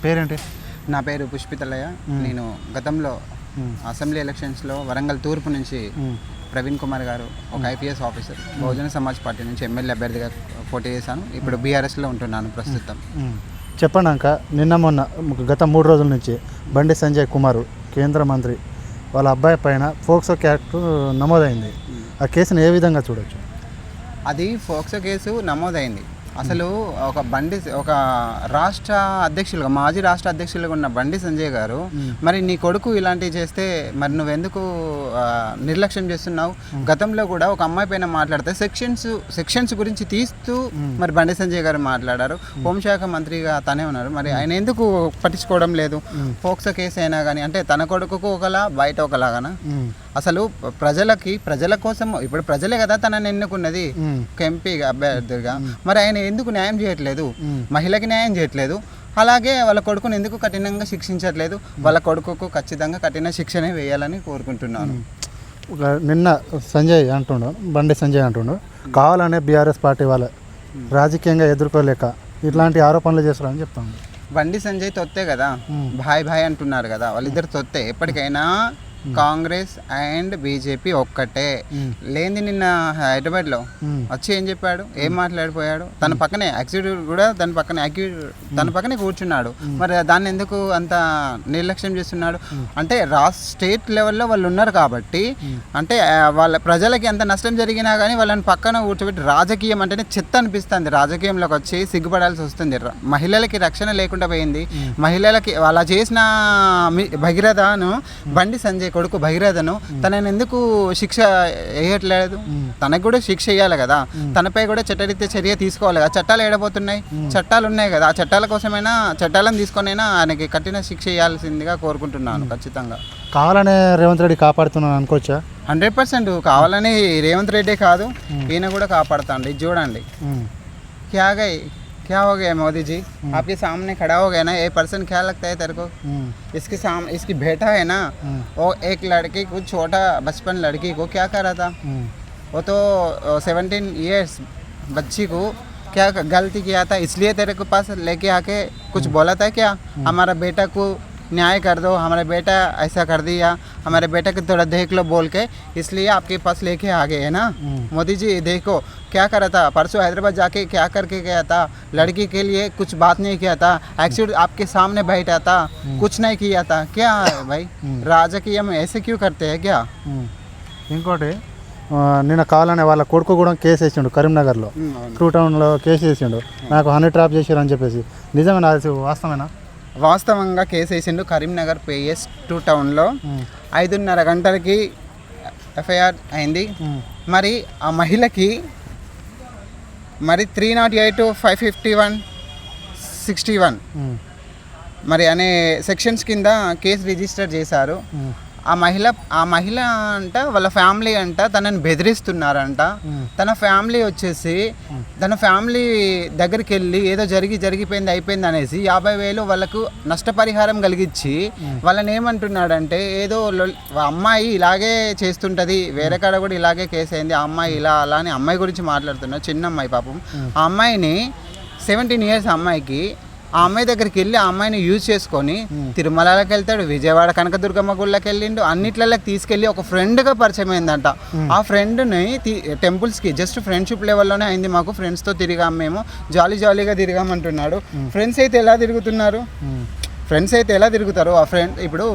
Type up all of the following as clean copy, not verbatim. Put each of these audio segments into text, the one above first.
పేరేంటి? నా పేరు పుష్పితలయ్య. నేను గతంలో అసెంబ్లీ ఎలక్షన్స్లో వరంగల్ తూర్పు నుంచి ప్రవీణ్ కుమార్ గారు ఒక IPS officer Bahujan Samaj party నుంచి ఎమ్మెల్యే అభ్యర్థిగా పోటీ చేశాను. ఇప్పుడు బీఆర్ఎస్లో ఉంటున్నాను ప్రస్తుతం. చెప్పండాక నిన్న మొన్న గత 3 రోజుల నుంచి బండి సంజయ్ కుమార్ కేంద్ర మంత్రి వాళ్ళ అబ్బాయి పైన ఫోక్సో యాక్ట్ నమోదైంది. ఆ కేసును ఏ విధంగా చూడొచ్చు? అది ఫోక్సో కేసు నమోదైంది. అసలు ఒక రాష్ట్ర అధ్యక్షులుగా మాజీ రాష్ట్ర అధ్యక్షులుగా ఉన్న బండి సంజయ్ గారు మరి నీ కొడుకు ఇలాంటివి చేస్తే మరి నువ్వెందుకు నిర్లక్ష్యం చేస్తున్నావు? గతంలో కూడా ఒక అమ్మాయి పైన మాట్లాడితే సెక్షన్స్ గురించి తీస్తూ మరి బండి సంజయ్ గారు మాట్లాడారు. హోంశాఖ మంత్రిగా తనే ఉన్నారు. మరి ఆయన ఎందుకు పట్టించుకోవడం లేదు? ఫోక్సో కేసు అయినా కానీ అంటే తన కొడుకుకు ఒకలా బయట ఒకలాగానా? అసలు ప్రజల కోసం ఇప్పుడు ప్రజలే కదా తనని ఎన్నుకున్నది ఎంపీగా అభ్యర్థిగా. మరి ఆయన ఎందుకు న్యాయం చేయట్లేదు? మహిళకి న్యాయం చేయట్లేదు. అలాగే వాళ్ళ కొడుకుని ఎందుకు కఠినంగా శిక్షించట్లేదు? వాళ్ళ కొడుకుకు ఖచ్చితంగా కఠిన శిక్షనే వేయాలని కోరుకుంటున్నాను. నిన్న బండి సంజయ్ అంటుండు కావాలనే బీఆర్ఎస్ పార్టీ వాళ్ళ రాజకీయంగా ఎదుర్కోలేక ఇట్లాంటి ఆరోపణలు చేస్తారని చెప్తాను. బండి సంజయ్ తొత్తే కదా, భాయ్ అంటున్నారు కదా, వాళ్ళిద్దరు తొత్తే. ఎప్పటికైనా కాంగ్రెస్ అండ్ బీజేపీ ఒక్కటే. లేని నిన్న హైదరాబాద్లో వచ్చి ఏం చెప్పాడు, ఏం మాట్లాడిపోయాడు? తన పక్కనే ఎగ్జిక్యూటివ్ కూడా తన పక్కనే కూర్చున్నాడు. మరి దాన్ని ఎందుకు అంత నిర్లక్ష్యం చేస్తున్నాడు? అంటే స్టేట్ లెవెల్లో వాళ్ళు ఉన్నారు కాబట్టి, అంటే వాళ్ళ ప్రజలకి ఎంత నష్టం జరిగినా కానీ వాళ్ళని పక్కన కూర్చోబెట్టి రాజకీయం అంటేనే చెత్త అనిపిస్తుంది. రాజకీయంలోకి వచ్చి సిగ్గుపడాల్సి వస్తుంది. మహిళలకి రక్షణ లేకుండా పోయింది. మహిళలకి అలా చేసిన భగీరథను బండి సంజయ్ కొడుకు భగీరథను తనని ఎందుకు శిక్ష వేయట్లేదు? తనకు కూడా శిక్ష వేయాలి కదా, తనపై కూడా చట్టరీత్యా చర్య తీసుకోవాలి కదా. చట్టాలు ఏడబోతున్నాయి, చట్టాలు ఉన్నాయి కదా. ఆ చట్టాల కోసమైనా చట్టాలను తీసుకొనైనా ఆయనకి కఠిన శిక్ష వేయాల్సిందిగా కోరుకుంటున్నాను. ఖచ్చితంగా కావాలనే రేవంత్ రెడ్డి కాపాడుతున్నాను అనుకోవచ్చా? 100% కావాలని రేవంత్ రెడ్డి కాదు, ఈయన కూడా కాపాడుతాండి. ఇది చూడండి, क्या हो गया मोदी जी? आपके सामने खड़ा हो गया ना, ये पर्सन क्या लगता है तेरे को? इसकी बेटा है ना, वो एक लड़की को छोटा बचपन लड़की को क्या कर रहा था? वो तो 17 इयर्स बच्ची को क्या गलती किया था, इसलिए तेरे को पास लेके आके कुछ बोला था क्या? हमारा बेटा को न्याय कर दो, हमारा बेटा ऐसा कर दिया, हमारे बेटा को थोड़ा देख लो बोल के, इसलिए आपके पास लेके आ गए है ना। मोदी जी देखो क्या करा था, परसों हैदराबाद जाके क्या करके गया था, लड़की के लिए कुछ बात नहीं किया था, एक्सीडेंट आपके सामने बैठा था, कुछ नहीं किया था। क्या है भाई, राजकीय में ऐसे क्यों करते हैं क्या? ఇంకోటి నిన్న కావాలనే వాళ్ళ కొడుకు కూడా కేసు వేసిండు కరీంనగర్లో, 2 టౌన్లో కేసు వేసిండు. నాకు హనీ ట్రాప్ చేసారు అని చెప్పేసి. నిజమేనా? అది వాస్తవేనా? వాస్తవంగా కేసు వేసిండు. కరీంనగర్ PS 2 టౌన్లో 5:30 గంటలకి ఎఫ్ఐఆర్ అయింది. మరి ఆ మహిళకి మరి 308, 551, 61 మరి అనే సెక్షన్స్ కింద కేసు రిజిస్టర్ చేశారు. ఆ మహిళ అంట వాళ్ళ ఫ్యామిలీ అంట తనని బెదిరిస్తున్నారంట. తన ఫ్యామిలీ వచ్చేసి తన ఫ్యామిలీ దగ్గరికి వెళ్ళి ఏదో జరిగిపోయింది అయిపోయింది అనేసి 50,000 వాళ్ళకు నష్టపరిహారం కలిగించి వాళ్ళని ఏమంటున్నాడంటే, ఏదో అమ్మాయి ఇలాగే చేస్తుంటుంది, వేరే కాడ కూడా ఇలాగే కేసు అయింది, ఆ అమ్మాయి ఇలా అలా అని అమ్మాయి గురించి మాట్లాడుతున్నారు. చిన్న అమ్మాయి పాపం. ఆ అమ్మాయిని 17 ఇయర్స్ అమ్మాయికి ఆ అమ్మాయి దగ్గరికి వెళ్ళి ఆ అమ్మాయిని యూజ్ చేసుకొని తిరుమలకి వెళ్తాడు, విజయవాడ కనకదుర్గమ్మ గుళ్ళకి వెళ్ళిండు, అన్నిట్లకి తీసుకెళ్ళి ఒక ఫ్రెండ్గా పరిచయం అయిందంట. ఆ ఫ్రెండ్ని టెంపుల్స్కి జస్ట్ ఫ్రెండ్షిప్ లెవెల్లోనే అయింది. మాకు ఫ్రెండ్స్తో తిరిగాం, మేము జాలీగా తిరిగామంటున్నాడు. ఫ్రెండ్స్ అయితే ఎలా తిరుగుతారు? ఆ ఫ్రెండ్ ఇప్పుడు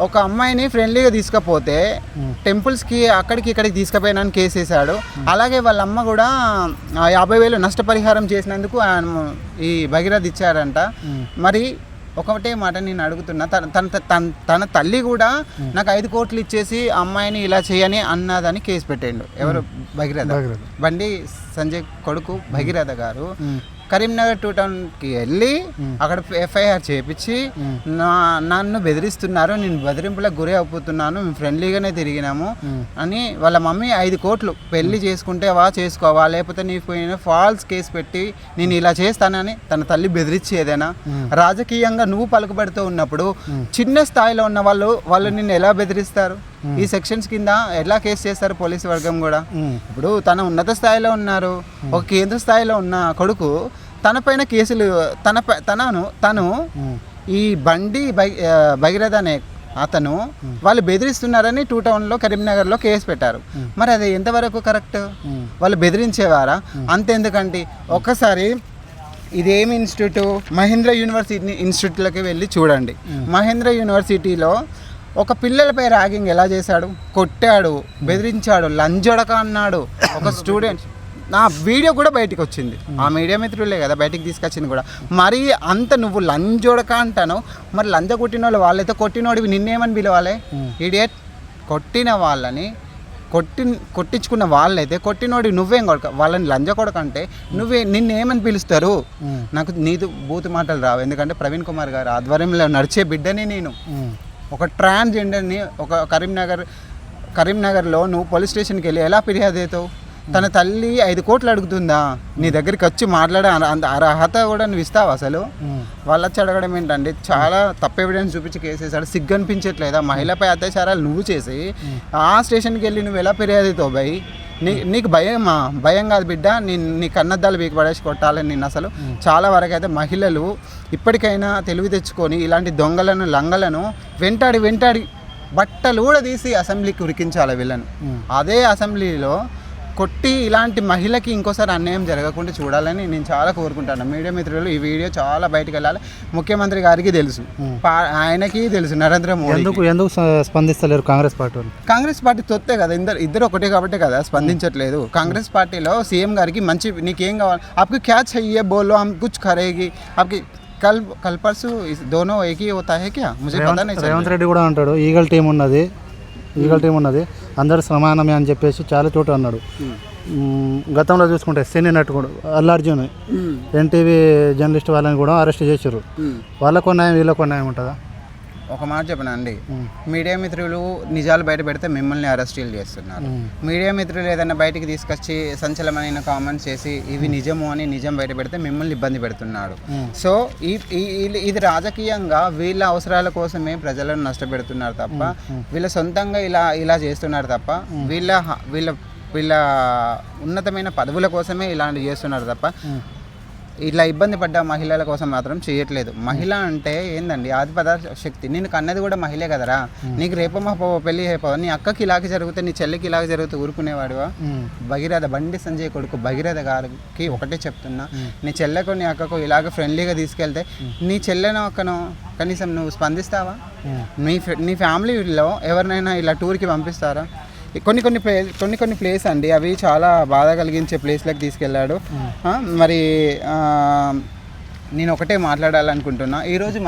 ఒక అమ్మాయిని ఫ్రెండ్లీగా తీసుకపోతే టెంపుల్స్కి అక్కడికి ఇక్కడికి తీసుకుపోయినాను కేసు వేసాడు. అలాగే వాళ్ళ అమ్మ కూడా 50,000 నష్టపరిహారం చేసినందుకు ఈ భగీరథ ఇచ్చారంట. మరి ఒకటే మాట నేను అడుగుతున్నా, తన తల్లి కూడా నాకు 5 కోట్లు ఇచ్చేసి అమ్మాయిని ఇలా చేయని అన్నదని కేసు పెట్టాడు. ఎవరు? భగీరథ. బండి సంజయ్ కొడుకు భగీరథ గారు కరీంనగర్ 2 టౌన్కి వెళ్ళి అక్కడ ఎఫ్ఐఆర్ చేపించి నన్ను బెదిరిస్తున్నారు, నేను బెదిరింపులకు గురి అయిపోతున్నాను, మేము ఫ్రెండ్లీగానే తిరిగినాము అని వాళ్ళ మమ్మీ 5 కోట్లు పెళ్లి చేసుకుంటే చేసుకోవా, లేకపోతే నీ పోయిన ఫాల్స్ కేసు పెట్టి నేను ఇలా చేస్తానని తన తల్లి బెదిరించేదేనా? రాజకీయంగా నువ్వు పలుకుబడుతూ ఉన్నప్పుడు చిన్న స్థాయిలో ఉన్న వాళ్ళు నిన్ను ఎలా బెదిరిస్తారు? ఈ సెక్షన్స్ కింద ఎలా కేసు చేస్తారు పోలీసు వర్గం కూడా? ఇప్పుడు తన ఉన్నత స్థాయిలో ఉన్నారు, ఒక కేంద్ర స్థాయిలో ఉన్న కొడుకు తనపైన కేసులు తను ఈ బండి భగీరథ అనే అతను వాళ్ళు బెదిరిస్తున్నారని 2 టౌన్లో కరీంనగర్లో కేసు పెట్టారు. మరి అది ఎంతవరకు కరెక్ట్? వాళ్ళు బెదిరించేవారా? అంతెందుకండి, ఒక్కసారి ఇదేమి ఇన్స్టిట్యూట్, మహేంద్ర యూనివర్సిటీ ఇన్స్టిట్యూట్లోకి వెళ్ళి చూడండి. మహేంద్ర యూనివర్సిటీలో ఒక పిల్లలపై ర్యాగింగ్ ఎలా చేశాడు? కొట్టాడు, బెదిరించాడు, లంజొడక అన్నాడు ఒక స్టూడెంట్. నా వీడియో కూడా బయటకు వచ్చింది, ఆ మీడియా మిత్రులే కదా బయటికి తీసుకొచ్చింది కూడా. మరి అంత నువ్వు లంజోడక అంటాను, మరి లంజ కొట్టిన వాళ్ళు వాళ్ళైతే కొట్టినోడివి నిన్నేమని పిలవాలి? ఇడియట్. కొట్టిన వాళ్ళని కొట్టించుకున్న వాళ్ళైతే కొట్టినోడి నువ్వేం కొడక, వాళ్ళని లంజ కొడకంటే నిన్నేమని పిలుస్తారు? నాకు నీదు బూతు మాటలు రావు, ఎందుకంటే ప్రవీణ్ కుమార్ గారు ఆధ్వర్యంలో నడిచే బిడ్డని నేను. ఒక ట్రాన్స్జెండర్ని ఒక కరీంనగర్లో నువ్వు పోలీస్ స్టేషన్కి వెళ్ళి ఎలా ఫిర్యాదు అవుతావు? తన తల్లి 5 కోట్లు అడుగుతుందా? నీ దగ్గరికి వచ్చి మాట్లాడే అర్హత కూడా నువ్వు ఇస్తావు అసలు? వాళ్ళు వచ్చి అడగడం ఏంటండి? చాలా తప్పు ఎవిడెన్స్ చూపించి కేసు వేసాడు. సిగ్గు అనిపించట్లేదా? మహిళపై అత్యాచారాలు నువ్వు చేసి ఆ స్టేషన్కి వెళ్ళి నువ్వు ఎలా ఫిర్యాదు అవుతావు భయ్? నీకు భయం కాదు బిడ్డ, నీ కన్నద్దాలు వీకి పడేసి కొట్టాలని నేను అసలు. చాలా వరకు అయితే మహిళలు ఇప్పటికైనా తెలివి తెచ్చుకొని ఇలాంటి దొంగలను లంగలను వెంటాడి బట్టలు కూడా తీసి అసెంబ్లీకి ఉరికించాలి వీళ్ళను. అదే అసెంబ్లీలో కొట్టి ఇలాంటి మహిళకి ఇంకోసారి అన్యాయం జరగకుండా చూడాలని నేను చాలా కోరుకుంటాను. మీడియా మిత్రులు, ఈ వీడియో చాలా బయటకు వెళ్ళాలి. ముఖ్యమంత్రి గారికి తెలుసు, ఆయనకి తెలుసు, నరేంద్ర మోడీ ఎందుకు స్పందిస్తలేరు కాంగ్రెస్ పార్టీ తొత్తే కదా, ఇద్దరు ఒకటే కాబట్టి కదా స్పందించట్లేదు. కాంగ్రెస్ పార్టీలో సీఎం గారికి మంచి, నీకేం కావాలి, ఆప్కి క్యా చెయ్యే బోలో హమ్ కుచ్ కరేగి, ఆప్కి కల్ పర్సు దోనో ఏకీ హోతా హై క్యా ముझे పతా नहीं. రేవంత్ రెడ్డి కూడా అంటాడు ఈగల్ టీం ఉన్నది అందరు సమానమే అని చెప్పేసి చాలా చోట అన్నాడు. గతంలో చూసుకుంటే సినీ నటుడు అల్లు అర్జున్ ఎన్టీవీ జర్నలిస్ట్ వాళ్ళని కూడా అరెస్ట్ చేశారు. వాళ్ళకు న్యాయం వీళ్ళకు న్యాయం ఉంటుందా? ఒక మాట చెప్పనా అండి, మీడియా మిత్రులు నిజాలు బయట పెడితే మిమ్మల్ని అరెస్టులు చేస్తున్నారు. మీడియా మిత్రులు ఏదైనా బయటికి తీసుకొచ్చి సంచలనమైన కామెంట్స్ చేసి ఇవి నిజము అని నిజం బయట పెడితే మిమ్మల్ని ఇబ్బంది పెడుతున్నాడు. సో ఇది రాజకీయంగా వీళ్ళ అవసరాల కోసమే ప్రజలను నష్టపెడుతున్నారు తప్ప, వీళ్ళ సొంతంగా ఇలా చేస్తున్నారు తప్ప, వీళ్ళ ఉన్నతమైన పదవుల కోసమే ఇలాంటివి చేస్తున్నారు తప్ప ఇట్లా ఇబ్బంది పడ్డ మహిళల కోసం మాత్రం చేయట్లేదు. మహిళ అంటే ఏందండి, ఆధిపత్య శక్తి. నేను కన్నది కూడా మహిళే కదరా. నీకు రేపో మా పెళ్ళి అయిపోవా, నీ అక్కకి ఇలాగే జరుగుతే నీ చెల్లికి ఇలాగే జరిగితే ఊరుకునేవాడివా? భగీరథ బండి సంజయ్ కొడుకు భగీరథ గారికి ఒకటే చెప్తున్నా, నీ చెల్లెకు నీ అక్కకు ఇలాగ ఫ్రెండ్లీగా తీసుకెళ్తే నీ చెల్లెనో అక్కనో కనీసం నువ్వు స్పందిస్తావా? నీ ఫ్యామిలీలో ఎవరినైనా ఇలా టూర్కి పంపిస్తారా? కొన్ని ప్లేస్ అండి, అవి చాలా బాధ కలిగించే ప్లేస్లకు తీసుకెళ్ళాడు. మరి నేను ఒకటే మాట్లాడాలనుకుంటున్నా, ఈరోజు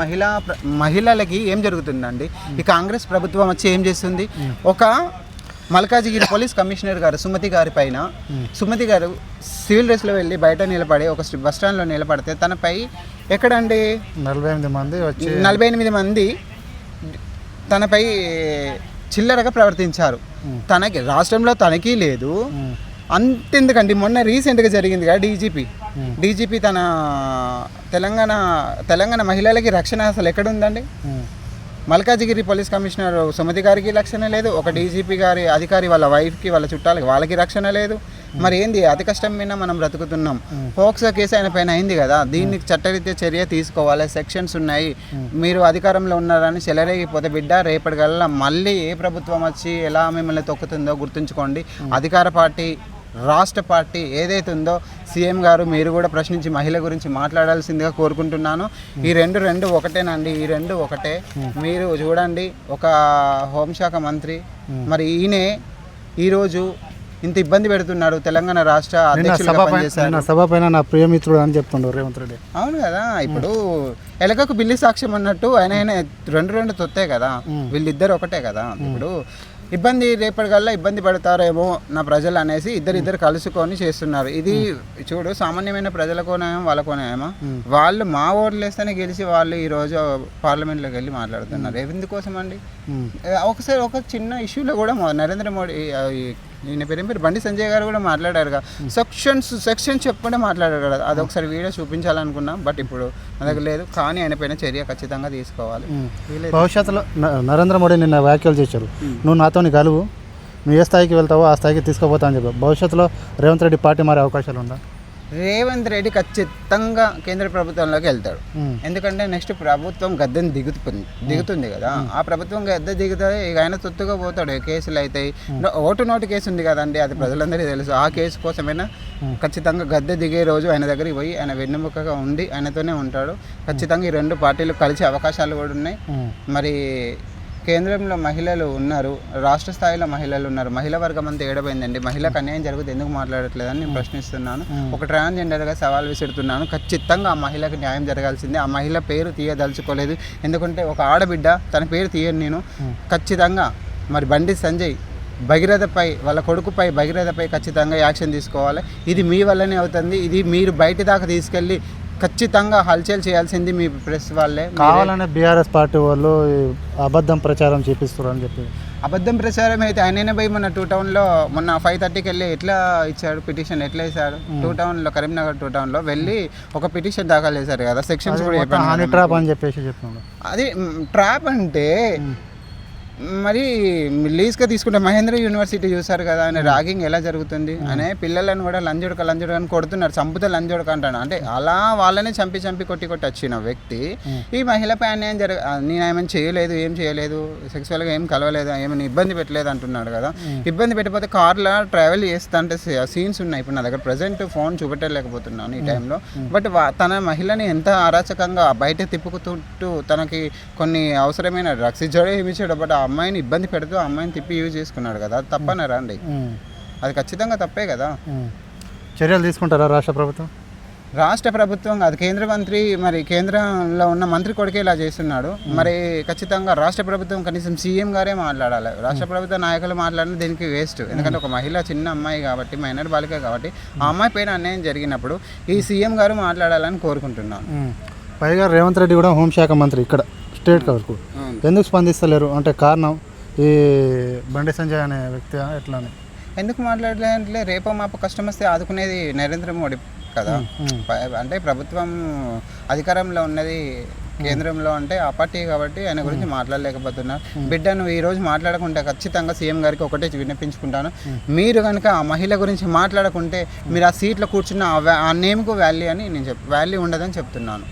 మహిళలకి ఏం జరుగుతుందండి? ఈ కాంగ్రెస్ ప్రభుత్వం వచ్చి ఏం చేస్తుంది? ఒక మల్కాజిగిరి పోలీస్ కమిషనర్ గారు సుమతి గారు సివిల్ డ్రెస్లో వెళ్ళి బయట నిలబడి ఒక బస్ స్టాండ్లో నిలబడితే తనపై ఎక్కడండి 48 మంది తనపై చిల్లరగా ప్రవర్తించారు. తనకి రాష్ట్రంలో తనకి లేదు. అంతెందుకండి, మొన్న రీసెంట్గా జరిగింది కదా డీజీపీ తన తెలంగాణ మహిళలకి రక్షణ అసలు ఎక్కడుందండి? మల్కాజిగిరి పోలీస్ కమిషనర్ సుమతి గారికి రక్షణ లేదు, ఒక డీజీపీ గారి అధికారి వాళ్ళ వైఫ్కి వాళ్ళ చుట్టాలకి వాళ్ళకి రక్షణ లేదు. మరి ఏంది, అతి కష్టం మీద మనం బ్రతుకుతున్నాం. పోక్సో కేసు ఆయన పైన అయింది కదా, దీనికి చట్టరీత్యా చర్య తీసుకోవాలి, సెక్షన్స్ ఉన్నాయి. మీరు అధికారంలో ఉన్నారని చెలరేగిపోతే బిడ్డ రేపటికల్లా మళ్ళీ ఏ ప్రభుత్వం వచ్చి ఎలా మిమ్మల్ని తొక్కుతుందో గుర్తుంచుకోండి. అధికార పార్టీ, రాష్ట్ర పార్టీ ఏదైతే ఉందో సీఎం గారు మీరు కూడా ప్రశ్నించి మహిళ గురించి మాట్లాడాల్సిందిగా కోరుకుంటున్నాను. ఈ రెండు ఒకటేనండి, ఈ రెండు ఒకటే. మీరు చూడండి, ఒక హోంశాఖ మంత్రి మరి ఈయనే ఈరోజు ఇంత ఇబ్బంది పెడుతున్నాడు. తెలంగాణ రాష్ట్ర అధ్యక్షులుగా పనిచేశారు. సభ పైన నా ప్రియమిత్రుడు అని చెప్తుండ్రు రేవంత్ రెడ్డి. అవును కదా, ఇప్పుడు ఎలకకు బిల్లి సాక్ష్యం అన్నట్టు ఆయన రెండు తొత్తే కదా, వీళ్ళిద్దరు ఒకటే కదా. ఇప్పుడు రేపటికల్లా ఇబ్బంది పడతారేమో నా ప్రజలు అనేసి ఇద్దరు కలుసుకొని చేస్తున్నారు. ఇది చూడు, సామాన్యమైన ప్రజలకోనేమో వాళ్ళకోనేమో, వాళ్ళు మా ఓట్లు వేస్తేనే గెలిచి వాళ్ళు ఈరోజు పార్లమెంట్లోకి వెళ్ళి మాట్లాడుతున్నారు. ఎందుకోసం అండి? ఒకసారి ఒక చిన్న ఇష్యూలో కూడా నరేంద్ర మోడీ, ఈయన పేరు బండి సంజయ్ గారు కూడా మాట్లాడారు కదా, సెక్షన్ చెప్పకుండా మాట్లాడారు కదా. అది ఒకసారి వీడియో చూపించాలనుకున్నాం, బట్ ఇప్పుడు నా దగ్గర లేదు. కానీ ఆయన పైన చర్య ఖచ్చితంగా తీసుకోవాలి. భవిష్యత్తులో నరేంద్ర మోడీ నిన్న వ్యాఖ్యలు చేశారు, నువ్వు నాతో కలువు, నువ్వు ఏ స్థాయికి వెళ్తావో ఆ స్థాయికి తీసుకుపోతా అని చెప్పావు. భవిష్యత్తులో రేవంత్ రెడ్డి పార్టీ మారే అవకాశాలు ఉందా? రేవంత్ రెడ్డి ఖచ్చితంగా కేంద్ర ప్రభుత్వంలోకి వెళ్తాడు. ఎందుకంటే నెక్స్ట్ ప్రభుత్వం గద్దెని దిగుతుంది కదా, ఆ ప్రభుత్వం గద్దె దిగుతుంది. ఇక ఆయన తొత్తుగా పోతాడు. కేసులు అవుతాయి. ఓటు కేసు ఉంది కదండి, అది ప్రజలందరికీ తెలుసు. ఆ కేసు కోసమైనా ఖచ్చితంగా గద్దె దిగే రోజు ఆయన దగ్గరికి పోయి ఆయన వెన్నెముకగా ఉండి ఆయనతోనే ఉంటాడు. ఖచ్చితంగా ఈ రెండు పార్టీలు కలిసే అవకాశాలు కూడా ఉన్నాయి. మరి కేంద్రంలో మహిళలు ఉన్నారు, రాష్ట్ర స్థాయిలో మహిళలు ఉన్నారు. మహిళా వర్గం అంతా ఏడబోయిందండి. మహిళకు అన్యాయం జరుగుతుంది, ఎందుకు మాట్లాడట్లేదని నేను ప్రశ్నిస్తున్నాను. ఒక ట్రాన్స్జెండర్గా సవాల్ విసురుతున్నాను. ఖచ్చితంగా ఆ మహిళకు న్యాయం జరగాల్సిందే. ఆ మహిళ పేరు తీయదలుచుకోలేదు, ఎందుకంటే ఒక ఆడబిడ్డ, తన పేరు తీయను నేను. ఖచ్చితంగా మరి బండి సంజయ్ భగీరథపై, వాళ్ళ కొడుకుపై భగీరథపై ఖచ్చితంగా యాక్షన్ తీసుకోవాలి. ఇది మీ వల్లనే అవుతుంది. ఇది మీరు బయట దాకా తీసుకెళ్ళి ఖచ్చితంగా హల్చల్ చేయాల్సింది మీ ప్రెస్ వాళ్ళే. కావాలనే బీఆర్ఎస్ పార్టీ వాళ్ళు అబద్ధం ప్రచారం చేపిస్తారు అని చెప్పి. అబద్ధం ప్రచారం అయితే ఆయననే పోయి మొన్న 2 టౌన్లో మొన్న 5:30కి వెళ్ళి ఎట్లా ఇచ్చాడు పిటిషన్, ఎట్లా వేశాడు? 2 టౌన్లో, కరీంనగర్ 2 టౌన్లో వెళ్ళి ఒక పిటిషన్ దాఖలు చేశారు కదా, సెక్షన్స్ కూడా చెప్పాను. ట్రాప్ అని చెప్పేసి చెప్తున్నాడు. అది ట్రాప్ అంటే మరి లీజ్గా తీసుకుంటే మహేంద్ర యూనివర్సిటీ చూసారు కదా, ఆయన ర్యాగింగ్ ఎలా జరుగుతుంది. ఆయన పిల్లలను కూడా లంజుడక అని కొడుతున్నారు, చంపితే లంజుడక అంటాడు. అంటే అలా వాళ్ళనే చంపి కొట్టి వచ్చిన వ్యక్తి ఈ మహిళపై అన్యాయం నేను ఏమైనా చేయలేదు, ఏం చేయలేదు, సెక్సువల్గా ఏం కలవలేదు, ఏమైనా ఇబ్బంది పెట్టలేదు అంటున్నాడు కదా. ఇబ్బంది పెట్టిపోతే కార్లో ట్రావెల్ చేస్తా అంటే సీన్స్ ఉన్నాయి. ఇప్పుడు నా దగ్గర ప్రజెంట్ ఫోన్ చూపెట్టలేకపోతున్నాను ఈ టైంలో. బట్ తన మహిళని ఎంత అరాచకంగా బయట తిప్పుకుతుంటూ తనకి కొన్ని అవసరమైన డ్రగ్స్ ఇచ్చాడో ఏమి ఇచ్చాడో, బట్ ఆ అమ్మాయిని ఇబ్బంది పెడుతూ ఆ అమ్మాయిని తిప్పి యూజ్ చేసుకున్నాడు కదా, అది తప్పనరా అండి? అది ఖచ్చితంగా తప్పే కదా. చర్యలు తీసుకుంటారా రాష్ట్ర ప్రభుత్వం? రాష్ట్ర ప్రభుత్వం కాదు, కేంద్ర మంత్రి, మరి కేంద్రంలో ఉన్న మంత్రి కొడుకే ఇలా చేస్తున్నాడు. మరి ఖచ్చితంగా రాష్ట్ర ప్రభుత్వం కనీసం సీఎం గారే మాట్లాడాలి. రాష్ట్ర ప్రభుత్వ నాయకులు మాట్లాడిన దీనికి వేస్ట్. ఎందుకంటే ఒక మహిళ, చిన్న అమ్మాయి కాబట్టి, మైనర్ బాలిక కాబట్టి, ఆ అమ్మాయి పైన అన్యాయం జరిగినప్పుడు ఈ సీఎం గారు మాట్లాడాలని కోరుకుంటున్నాను. పైగా రేవంత్ రెడ్డి కూడా హోంశాఖ మంత్రి ఇక్కడ స్టేట్ వరకు, ఎందుకు స్పందిస్తలేరు అంటే కారణం ఈ బండి సంజయ్ అనే వ్యక్తి ఎట్లా అని? ఎందుకు మాట్లాడలేదంటే రేపో మాపో కష్టం వస్తే ఆదుకునేది నరేంద్ర మోడీ కదా. అంటే ప్రభుత్వం అధికారంలో ఉన్నది కేంద్రంలో అంటే ఆ పార్టీ కాబట్టి ఆయన గురించి మాట్లాడలేకపోతున్నారు. బిడ్డను ఈ రోజు మాట్లాడకుంటే ఖచ్చితంగా సీఎం గారికి ఒకటే వినిపించుకుంటాను, మీరు కనుక ఆ మహిళ గురించి మాట్లాడకుంటే మీరు ఆ సీట్లో కూర్చున్న ఆ నేమ్కు వాల్యూ అని నేను వాల్యూ ఉండదని చెప్తున్నాను.